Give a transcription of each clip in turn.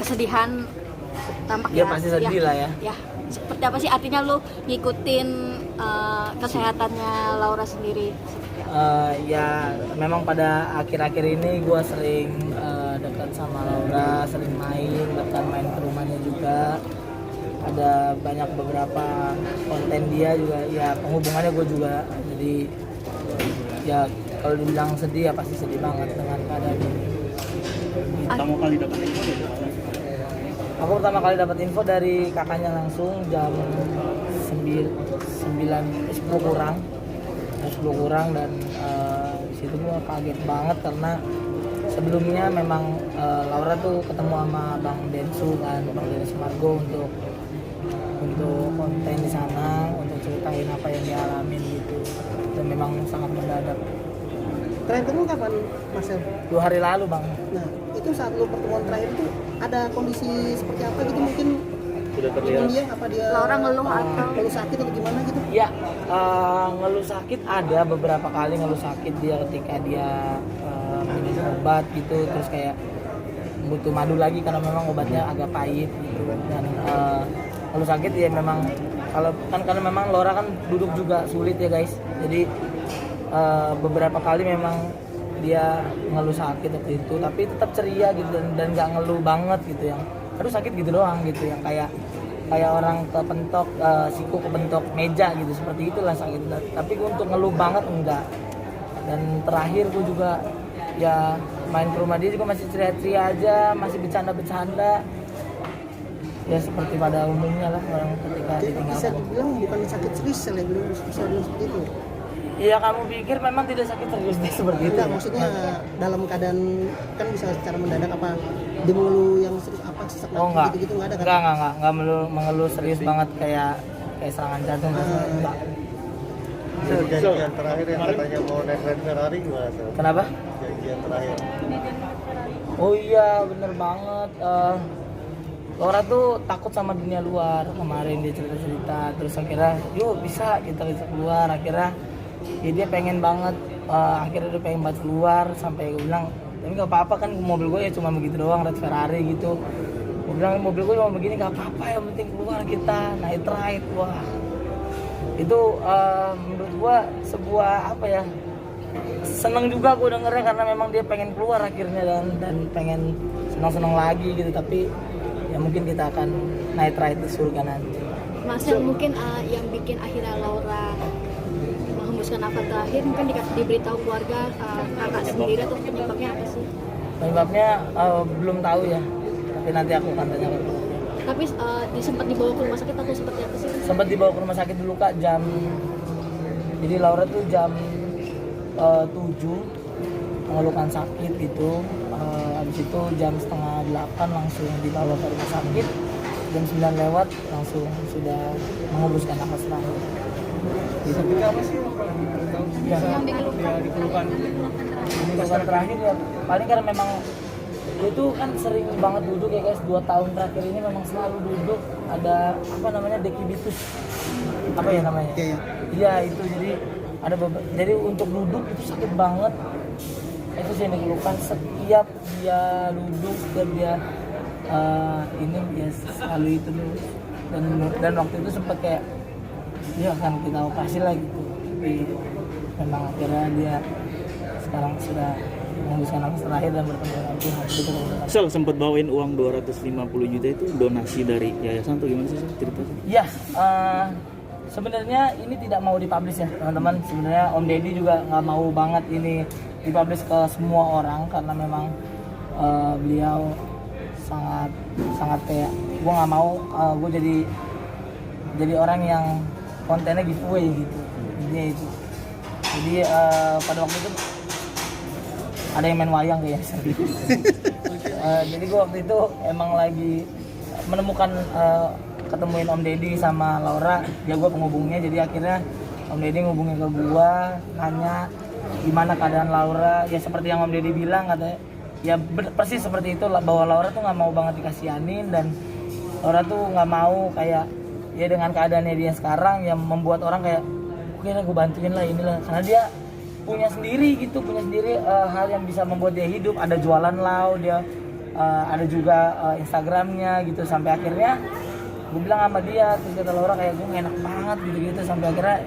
kesedihan tampak Ya ya. pasti sedih lah ya. Ya, seperti apa sih artinya lu ngikutin kesehatannya Laura sendiri? Ya memang pada akhir-akhir ini gue sering dekat sama Laura, sering bahkan main ke rumahnya juga. Ada banyak beberapa konten dia juga, ya penghubungannya gue juga. Jadi ya kalau dibilang sedih ya pasti sedih banget dengan keadaan ini. Pertama kali dapat info dari mana? Aku pertama kali dapat info dari kakaknya langsung jam 10 kurang dan di situ gue kaget banget karena sebelumnya memang Laura tuh ketemu sama Bang Densu Margo untuk konten di sana, untuk ceritain apa yang dia alamin gitu, dan memang sangat mendadak. Terakhir ketemu kapan, Marcel? 2 hari lalu bang. Nah, itu saat lu pertemuan terakhir itu ada kondisi seperti apa gitu, mungkin Sudah dengan terlihat. dia, apa dia Laura ngeluh atau ngeluh sakit atau gimana gitu? Ya, ngeluh sakit ada beberapa kali ngeluh sakit dia ketika dia minum obat gitu, terus kayak butuh madu lagi karena memang obatnya agak pahit gitu, dan ngeluh sakit ya memang kalau kan karena memang Laura kan duduk juga sulit ya guys, jadi beberapa kali memang dia ngeluh sakit waktu itu, tapi tetap ceria gitu dan nggak ngeluh banget gitu, yang aduh sakit gitu doang gitu, yang kayak orang kepentok siku kepentok meja gitu, seperti itulah sakit. Tapi untuk ngeluh banget enggak. Dan terakhir gue juga ya main ke rumah dia juga masih ceria-ceria aja, masih bercanda-bercanda ya seperti pada umumnya lah orang ketika Jadi bisa ditinggalkan. dibilang bukan sakit serius ya, bisa bilang seperti itu. Iya, kamu pikir memang tidak sakit serius dia seperti itu? Enggak, maksudnya dalam keadaan kan bisa secara mendadak, apa dia mengeluh yang serius, apa sesak Oh enggak, gitu-gitu enggak ada kan? enggak mengeluh serius banget kayak serangan jantung dan sebagainya. Enggak. Janjian terakhir yang katanya mau naik Red Ferrari gimana? Sel? Kenapa? Janjian terakhir. Oh iya, bener banget. Laura tuh takut sama dunia luar. Kemarin dia cerita-cerita, terus akhirnya yuk bisa kita keluar. Akhirnya ya dia pengen banget, akhirnya dia pengen banget keluar. Sampai gue bilang, tapi gak apa-apa kan mobil gue ya cuma begitu doang, Red Ferrari gitu. Gue bilang mobil gue cuma begini, gak apa-apa, yang penting keluar kita, night ride. Wah, itu menurut gue sebuah apa ya, seneng juga gue dengernya, karena memang dia pengen keluar akhirnya dan pengen senang-senang lagi gitu. Tapi ya mungkin kita akan night ride di surga nanti. Marcel, mungkin yang bikin akhirnya Laura menghembuskan nafas terakhir mungkin diberitahu keluarga, kakak sendiri, atau penyebabnya apa sih? Penyebabnya belum tahu ya, tapi nanti aku akan tanya ke keluarga. Tapi sempat dibawa ke rumah sakit atau seperti apa sih? Sempat dibawa ke rumah sakit dulu kak, jadi Laura tuh jam 7 mengeluhkan sakit gitu. Habis itu jam 7:30 langsung dibawa ke rumah sakit, jam 9 lewat langsung sudah menghembuskan nafas terakhir gitu. Apa sih Ya, dia dikeluhkan? menghembuskan terakhir ya paling karena memang dia tuh kan sering banget duduk ya guys, 2 tahun terakhir ini memang selalu duduk. Ada apa namanya, dekibitus apa ya namanya, iya itu, jadi untuk duduk itu sakit banget. Itu sih yang dikeluhkan, setiap dia duduk, setiap dia ini dia selalu itu dulu. Dan waktu itu sempat kayak dia akan kita operasi lah gitu, tapi memang akhirnya dia sekarang sudah menghembuskan nafas terakhir dan bertemu dengan Tuhan. Sel sempat bawain uang 250 juta itu donasi dari yayasan tuh gimana sih Sel? Ceritanya? Ya, sebenarnya ini tidak mau dipublish ya teman-teman. Sebenarnya Om Deddy juga nggak mau banget ini dipublish ke semua orang, karena memang beliau sangat kayak gue nggak mau gue jadi orang yang kontennya giveaway gitu. Jadi pada waktu itu ada yang main wayang kayaknya. Jadi gue waktu itu emang lagi menemukan ketemuin Om Deddy sama Laura, ya gue penghubungnya. Jadi akhirnya Om Deddy ngubungin ke gue, nanya gimana keadaan Laura. Ya seperti yang Om Deddy bilang, katanya ya persis seperti itu, bahwa Laura tuh nggak mau banget dikasihanin, dan Laura tuh nggak mau kayak ya dengan keadaannya dia sekarang yang membuat orang kayak oke lah gue bantuin lah inilah, karena dia punya sendiri hal yang bisa membuat dia hidup. Ada jualan lau, dia ada juga Instagramnya gitu, sampai akhirnya gue bilang sama dia, terus kata Laura kayak gue enak banget gitu sampai akhirnya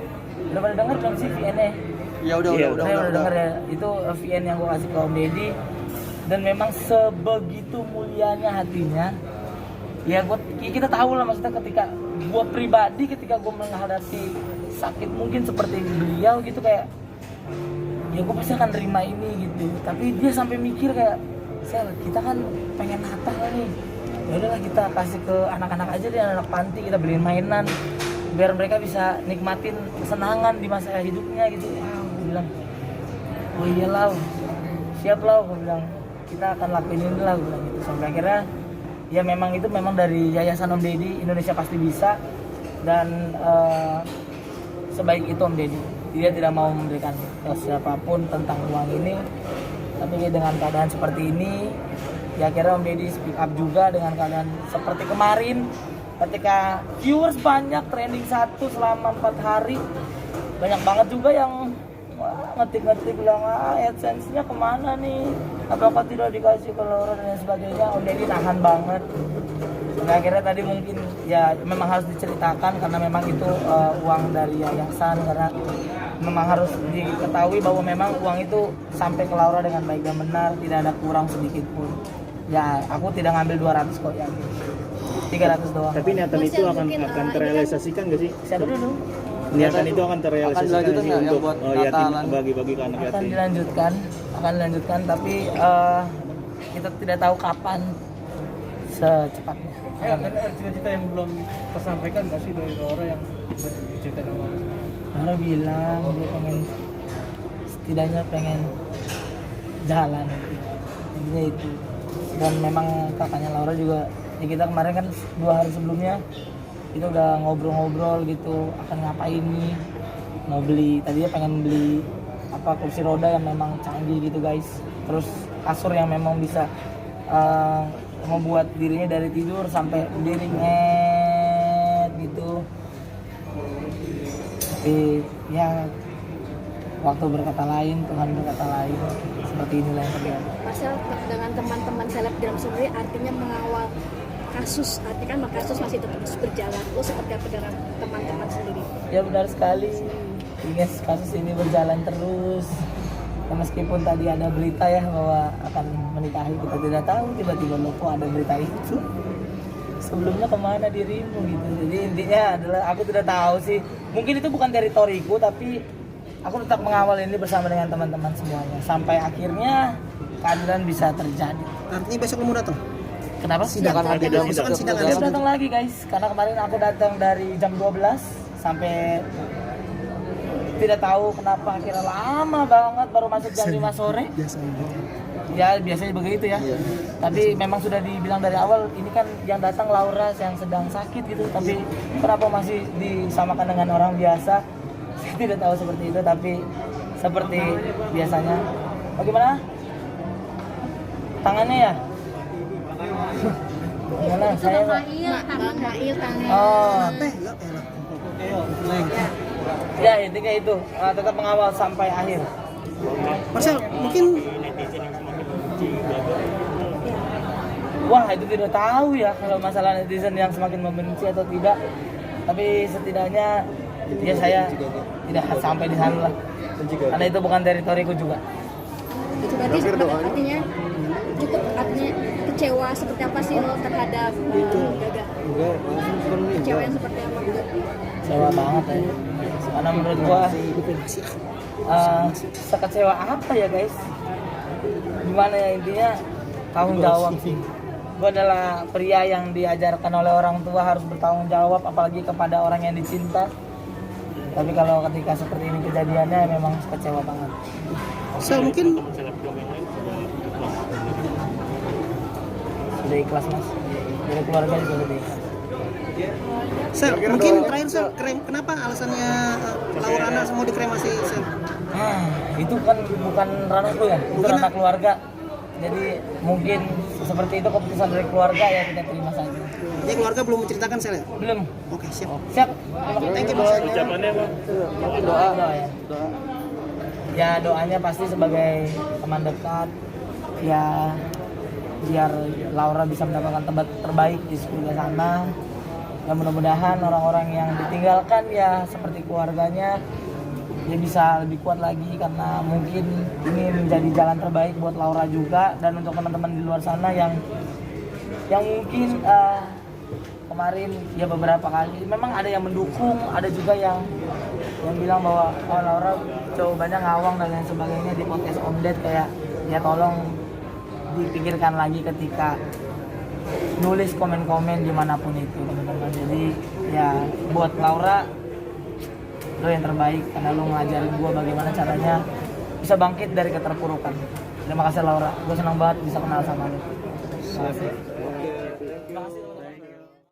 udah pada denger belum sih VN-nya? Ya udah Denger ya, itu VN yang gue kasih ke Om Deddy, dan memang sebegitu mulianya hatinya. Ya kita tahu lah, maksudnya ketika gue pribadi, ketika gue menghadapi sakit mungkin seperti beliau gitu, kayak ya gue pasti akan terima ini gitu. Tapi dia sampai mikir kayak, Sel, kita kan pengen Natal nih, ya udahlah kita kasih ke anak-anak aja deh, anak panti, kita beliin mainan biar mereka bisa nikmatin kesenangan di masa hidupnya gitu. Gue bilang, oh iya Lau, siap Lau, gue bilang kita akan lakuin ini lah, gue bilang gitu. Sampai akhirnya ya memang itu memang dari Yayasan Om Deddy Indonesia Pasti Bisa, dan sebaik itu Om Deddy, dia tidak mau memberikan ke siapapun tentang uang ini. Tapi dengan keadaan seperti ini, ya akhirnya Om Deddy speak up juga dengan keadaan seperti kemarin, ketika viewers banyak, trending 1 selama 4 hari, banyak banget juga yang ngetik-ngetik bilang, AdSense-nya kemana nih, apakah tidak dikasih ke Laura dan sebagainya. Om Deddy nahan banget. Nah, akhirnya tadi mungkin ya memang harus diceritakan karena memang itu uang dari yayasan, karena memang harus diketahui bahwa memang uang itu sampai ke Laura dengan baik dan benar, tidak ada kurang sedikit pun. Ya aku tidak ngambil 200 kok, ya 300 doang. Tapi niatan itu akan terrealisasikan gak sih? Siapa dulu? Niatan itu akan terrealisasikan dilanjutkan sih nggak yang untuk buat yatim, Natalan? bagi-bagi ke anak Akan yatim. dilanjutkan, tapi kita tidak tahu kapan secepatnya. Ada cita-cita yang belum tersampaikan nggak sih dari Laura yang bercerita sama Laura bilang dia setidaknya pengen jalan, intinya itu. Dan memang kakaknya Laura juga, ya kita kemarin kan 2 hari sebelumnya kita udah ngobrol-ngobrol gitu akan ngapain nih, mau beli, tadinya pengen beli kursi roda yang memang canggih gitu guys, terus kasur yang memang bisa membuat dirinya dari tidur sampai berdiri gitu. Tapi ya waktu berkata lain, Tuhan berkata lain, seperti inilah yang terjadi. Marcel dengan teman-teman selebgram sendiri artinya mengawal kasus, artinya kan kasus masih terus berjalan. Lo seperti apa dengan teman-teman sendiri? Ya benar sekali, ingin kasus ini berjalan terus. Ya, meskipun tadi ada berita ya bahwa akan menikahi, kita tidak tahu, tiba-tiba lo kok ada berita itu. Sebelumnya kemana dirimu gitu. Jadi intinya adalah aku tidak tahu sih, mungkin itu bukan teritoriku, tapi aku tetap mengawal ini bersama dengan teman-teman semuanya sampai akhirnya keadilan bisa terjadi. Artinya besok kamu datang? Kenapa? Sidang. Besok kan sidang Harus datang lagi guys, karena kemarin aku datang dari jam 12 sampai tidak tahu kenapa akhirnya lama banget, baru masuk jam 5 sore. Ya biasanya begitu ya. Tapi memang sudah dibilang dari awal, ini kan yang datang Laura yang sedang sakit gitu, tapi kenapa masih disamakan dengan orang biasa? Saya tidak tahu seperti itu, tapi seperti biasanya. Bagaimana? Tangannya ya? Gimana? Saya Bang Mail tangan. Oh, Teh, ya intinya itu, tetap mengawal sampai akhir. Marcel, mungkin Wah, itu tidak tahu ya kalau masalah netizen yang semakin membenci atau tidak. Tapi setidaknya ya saya tidak sampai di sana lah. Karena itu bukan teritoriku juga. Itu berarti artinya cukup, artinya kecewa seperti apa sih lo terhadap Gaga? Kecewa yang seperti apa? Kecewa banget ya. Karena menurut gua sekecewa apa ya guys? Gimana ya, intinya tanggung jawab sih. Gue adalah pria yang diajarkan oleh orang tua harus bertanggung jawab, apalagi kepada orang yang dicinta. Tapi kalau ketika seperti ini kejadiannya, memang kecewa banget. So, mungkin Sudah ikhlas mas, dari keluarga juga sudah ikhlas. Sel, mungkin terakhir Sel, kenapa alasannya Laura mau dikremasi Sel? Itu kan bukan ranahku ya, itu ranah keluarga. Jadi mungkin seperti itu keputusan dari keluarga, ya kita terima saja. Jadi keluarga belum menceritakan Sel ya? Belum. Oke, siap. Siap. Thank you Mas. Ucapannya apa? Doa ya. Ya doanya pasti sebagai teman dekat. Ya biar Laura bisa mendapatkan tempat terbaik di surga sana. Dan mudah-mudahan orang-orang yang ditinggalkan ya seperti keluarganya dia bisa lebih kuat lagi, karena mungkin ini menjadi jalan terbaik buat Laura juga. Dan untuk teman-teman di luar sana yang mungkin kemarin ya beberapa kali memang ada yang mendukung, ada juga yang bilang bahwa oh Laura jawabannya ngawang dan lain sebagainya di podcast Om Ded, kayak ya tolong dipikirkan lagi ketika nulis komen-komen dimanapun itu teman-teman. Jadi ya buat Laura lo yang terbaik, karena lo ngajarin gue bagaimana caranya bisa bangkit dari keterpurukan. Terima kasih Laura, gue senang banget bisa kenal sama lo.